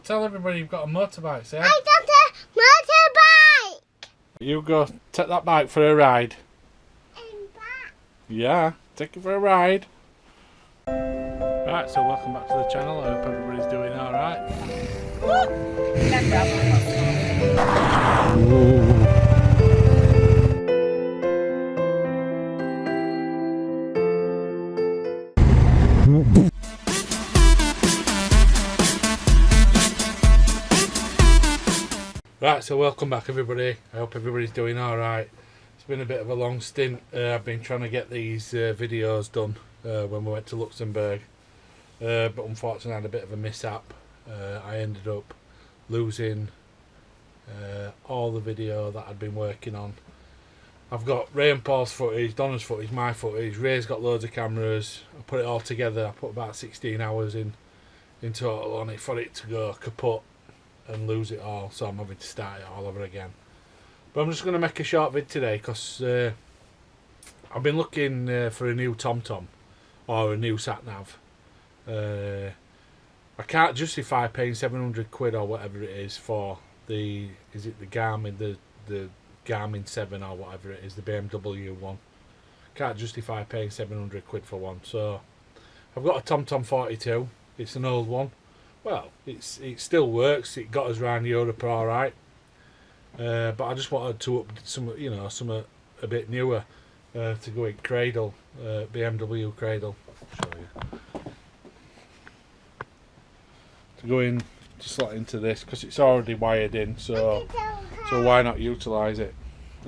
tell everybody you've got a motorbike, say. I got a motorbike! You go take that bike for a ride. And back. Yeah, take it for a ride. Right, so welcome back to the channel. I hope everybody's doing alright. Right, so welcome back everybody. I hope everybody's doing alright. It's been a bit of a long stint. I've been trying to get these videos done when we went to Luxembourg. But unfortunately I had a bit of a mishap. I ended up losing all the video that I'd been working on. I've got Ray and Paul's footage, Donna's footage, my footage. Ray's got loads of cameras. I put it all together. I put about 16 hours in total on it for it to go kaput and lose it all, so I'm having to start it all over again. But I'm just going to make a short vid today because I've been looking for a new Tomtom or a new sat nav. I can't justify paying 700 quid or whatever it is for the Garmin, the Garmin 7 or whatever it is, the BMW one. Can't justify paying 700 quid for one, so I've got a Tomtom 42. It's an old one. Well, it still works. It got us around Europe all right. But I just wanted to up some a bit newer to go in cradle, BMW cradle. I'll show you. To go in, to slot into this because it's already wired in. So why not utilise it?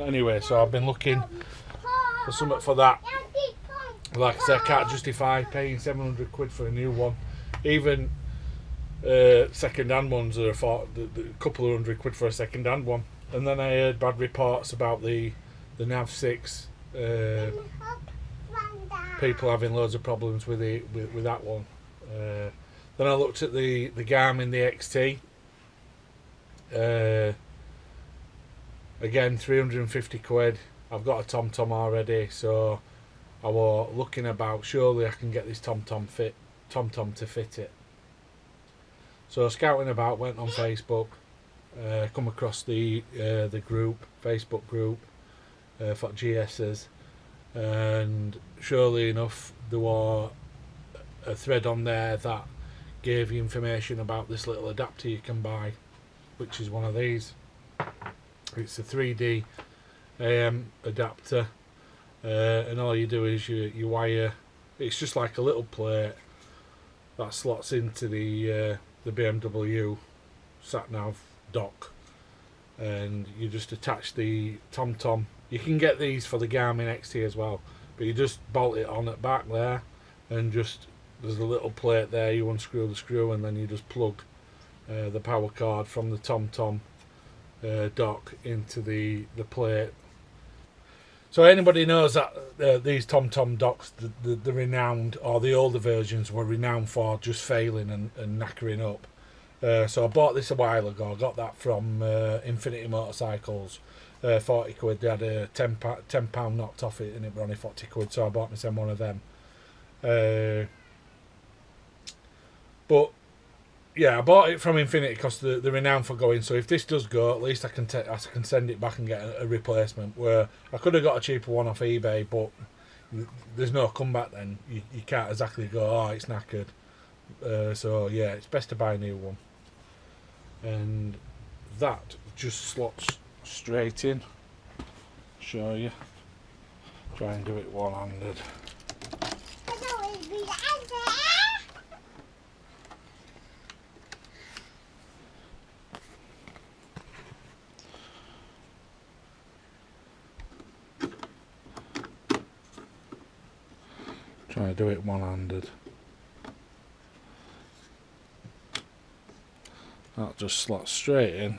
Anyway, so I've been looking for something for that. Like I said, I can't justify paying 700 quid for a new one. Even second-hand ones are a couple of hundred quid for a second-hand one. And then I heard bad reports about the Nav 6 people having loads of problems with that one. Then I looked at the Garmin, the XT. Again, 350 quid. I've got a Tomtom already, so I was looking about. Surely I can get this Tomtom to fit it. So scouting about, went on Facebook, come across the group, Facebook group for GSAs, and surely enough there was a thread on there that gave you information about this little adapter you can buy, which is one of these. It's a 3D AM adapter, and all you do is you wire. It's just like a little plate that slots into the BMW sat-nav dock, and you just attach the Tomtom. You can get these for the Garmin XT as well, but you just bolt it on at back there, and just there's a little plate there. You unscrew the screw, and then you just plug the power cord from the Tomtom dock into the plate. So anybody knows that these Tomtom docks, the renowned, or the older versions, were renowned for just failing and knackering up. So I bought this a while ago. I got that from Infinity Motorcycles, 40 quid. They had a £10 knocked off it, and it was only 40 quid. So I bought myself one of them. But yeah, I bought it from Infinity because they're renowned for going. So if this does go, at least I can send it back and get a replacement. Where I could have got a cheaper one off eBay, but there's no comeback. Then you can't exactly go, oh, it's knackered. So yeah, it's best to buy a new one. And that just slots straight in. Show you. Try and do it one-handed. Try to do it one-handed. That just slots straight in,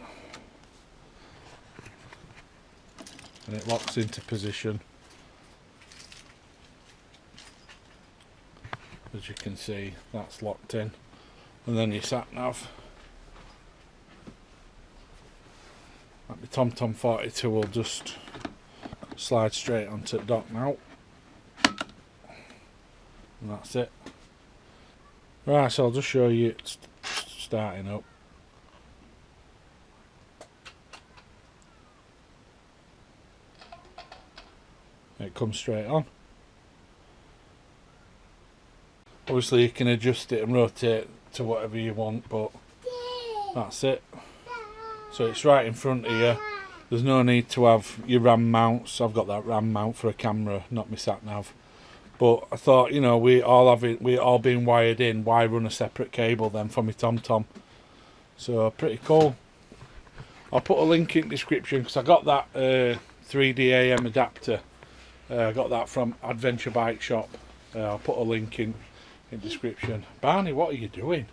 and it locks into position. As you can see, that's locked in, and then your sat nav. Like the Tomtom 42 will just slide straight onto the dock now. And that's it. Right, so I'll just show you it's starting up. It comes straight on. Obviously you can adjust it and rotate to whatever you want, but that's it. So it's right in front of you. There's no need to have your RAM mounts. I've got that RAM mount for a camera, not my sat nav. But I thought, you know, we all being wired in, why run a separate cable then for my TomTom? So pretty cool. I'll put a link in the description because I got that 3D AM adapter. I got that from Adventure Bike Shop. I'll put a link in description. Barney, what are you doing?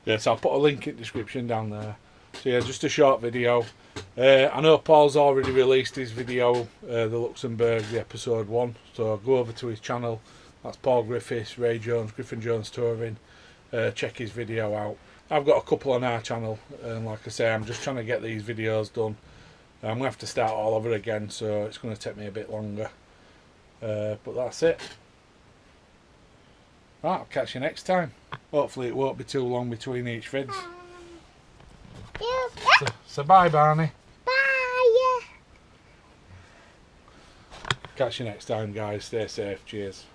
Yes, I'll put a link in the description down there. So yeah, just a short video. I know Paul's already released his video, the Luxembourg, the episode 1. So go over to his channel. That's Paul Griffiths, Ray Jones, Griffin Jones Touring. Check his video out. I've got a couple on our channel, and like I say, I'm just trying to get these videos done. I'm going to have to start all over again, so it's going to take me a bit longer. But that's it. Right, I'll catch you next time. Hopefully it won't be too long between each vids. So bye, Barney. Bye. Catch you next time, guys. Stay safe. Cheers.